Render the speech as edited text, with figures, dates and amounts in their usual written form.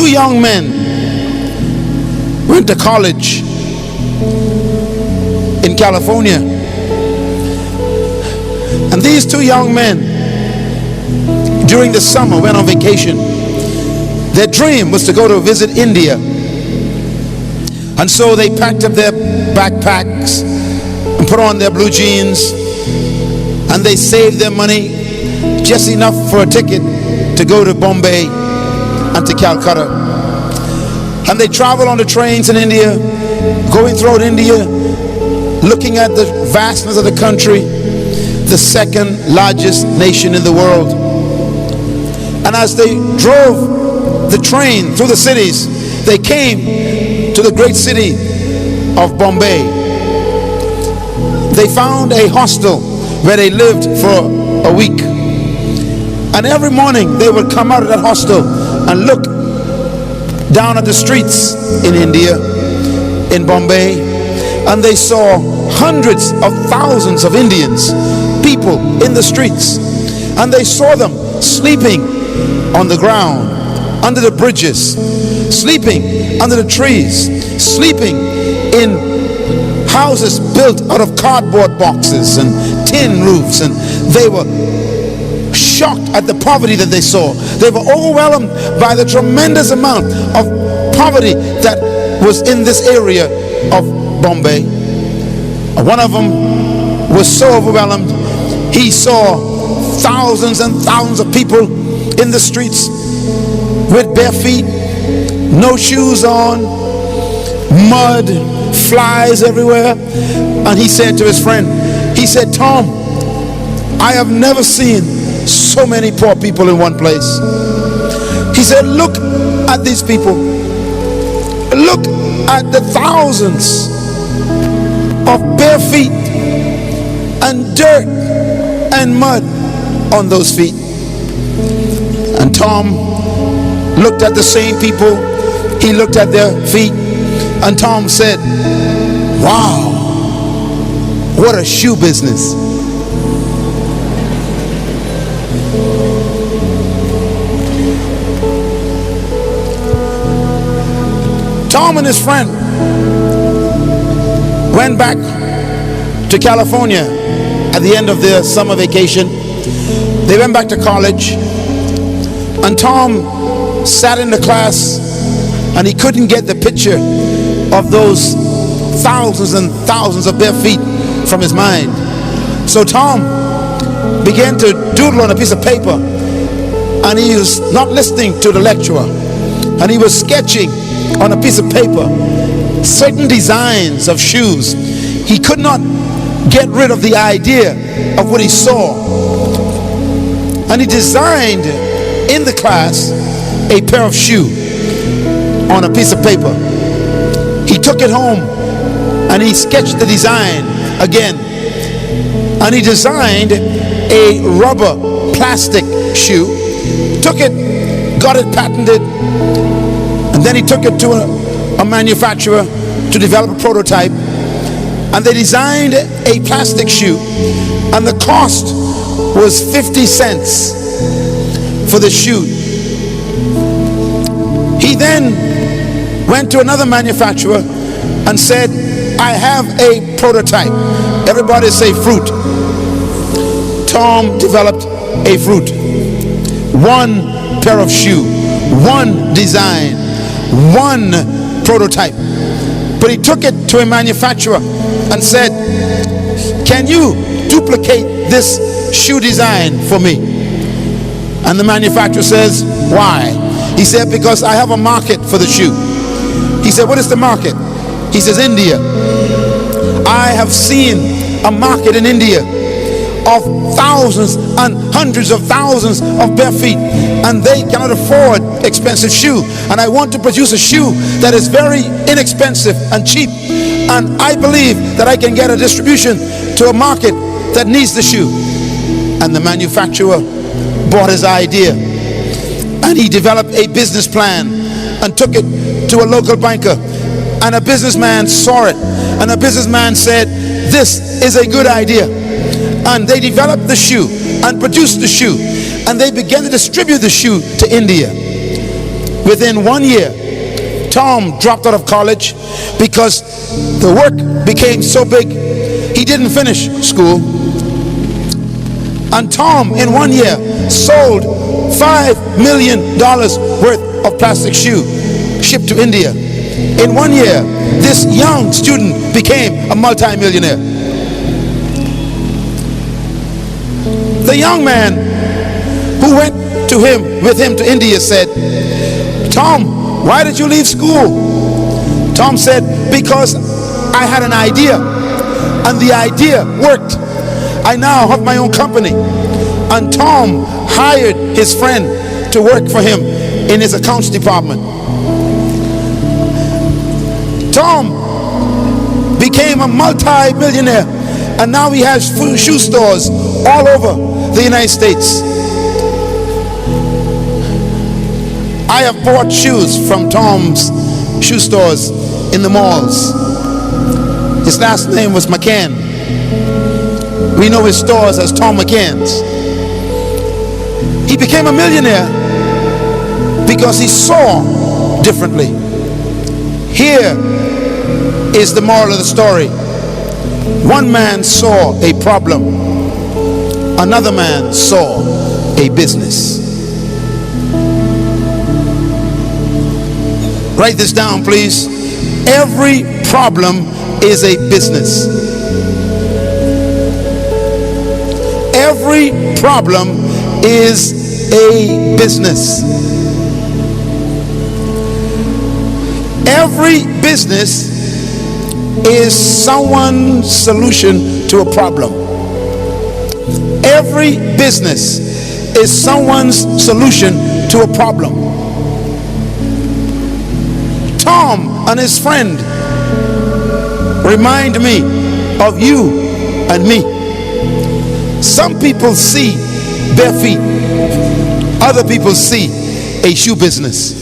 two young men went to college in California. And these two young men, during the summer, went on vacation. Their dream was to go to visit India. And so they packed up their backpacks and put on their blue jeans, and they saved their money, just enough for a ticket to go to Bombay and to Calcutta. And they traveled on the trains in India, going throughout India, looking at the vastness of the country, the second largest nation in the world. And as they drove the train through the cities, they came to the great city of Bombay. They found a hostel where they lived for a week. And every morning they would come out of that hostel and look down at the streets in India, in Bombay, and they saw hundreds of thousands of Indians, people in the streets, and they saw them sleeping on the ground, under the bridges, sleeping under the trees, sleeping in houses built out of cardboard boxes and tin roofs. And they were shocked at the poverty that they saw. They were overwhelmed by the tremendous amount of poverty that was in this area of Bombay. One of them was so overwhelmed, he saw thousands and thousands of people in the streets with bare feet, no shoes on, mud, flies everywhere. And he said to his friend, he said, "Tom, I have never seen so many poor people in one place." He said, "Look at these people. Look at the thousands of bare feet and dirt and mud on those feet." And Tom looked at the same people. He looked at their feet, and Tom said, "Wow, what a shoe business." Tom and his friend went back to California at the end of their summer vacation. They went back to college, and Tom sat in the class and he couldn't get the picture of those thousands and thousands of bare feet from his mind. So Tom began to doodle on a piece of paper, and he was not listening to the lecturer, and he was sketching on a piece of paper certain designs of shoes. He could not get rid of the idea of what he saw, and he designed in the class a pair of shoes on a piece of paper. He took it home and he sketched the design again, and he designed a rubber plastic shoe, took it, got it patented, and then he took it to a manufacturer to develop a prototype, and they designed a plastic shoe, and the cost was 50 cents for the shoe. He then went to another manufacturer and said, "I have a prototype." Everybody say fruit. Tom developed a fruit. One pair of shoe, one design, one prototype. But he took it to a manufacturer and said, "Can you duplicate this shoe design for me?" And the manufacturer says, "Why?" He said, "Because I have a market for the shoe." He said, "What is the market?" He says, "India. I have seen a market in India of thousands and hundreds of thousands of bare feet, and they cannot afford expensive shoe, and I want to produce a shoe that is very inexpensive and cheap, and I believe that I can get a distribution to a market that needs the shoe." And the manufacturer bought his idea, and he developed a business plan and took it to a local banker, and a businessman saw it, and a businessman said, "This is a good idea." And they developed the shoe and produced the shoe, and they began to distribute the shoe to India. within 1 year, Tom dropped out of college because the work became so big he didn't finish school. And Tom in 1 year sold $5 million worth of plastic shoe shipped to India. In 1 year, this young student became a multi-millionaire. The young man who went with him to India said, "Tom, why did you leave school?" Tom said, "Because I had an idea, and the idea worked. I now have my own company." And Tom hired his friend to work for him in his accounts department. Tom became a multi-millionaire, and now he has shoe stores all over the United States. I have bought shoes from Tom's shoe stores in the malls. His last name was McCann. We know his stores as Tom McCann's. He became a millionaire because he saw differently. Here is the moral of the story. One man saw a problem, another man saw a business. Write this down, please. Every problem is a business. Every problem is a business. Every business is someone's solution to a problem. Every business is someone's solution to a problem. Tom and his friend remind me of you and me. Some people see bare feet, other people see a shoe business.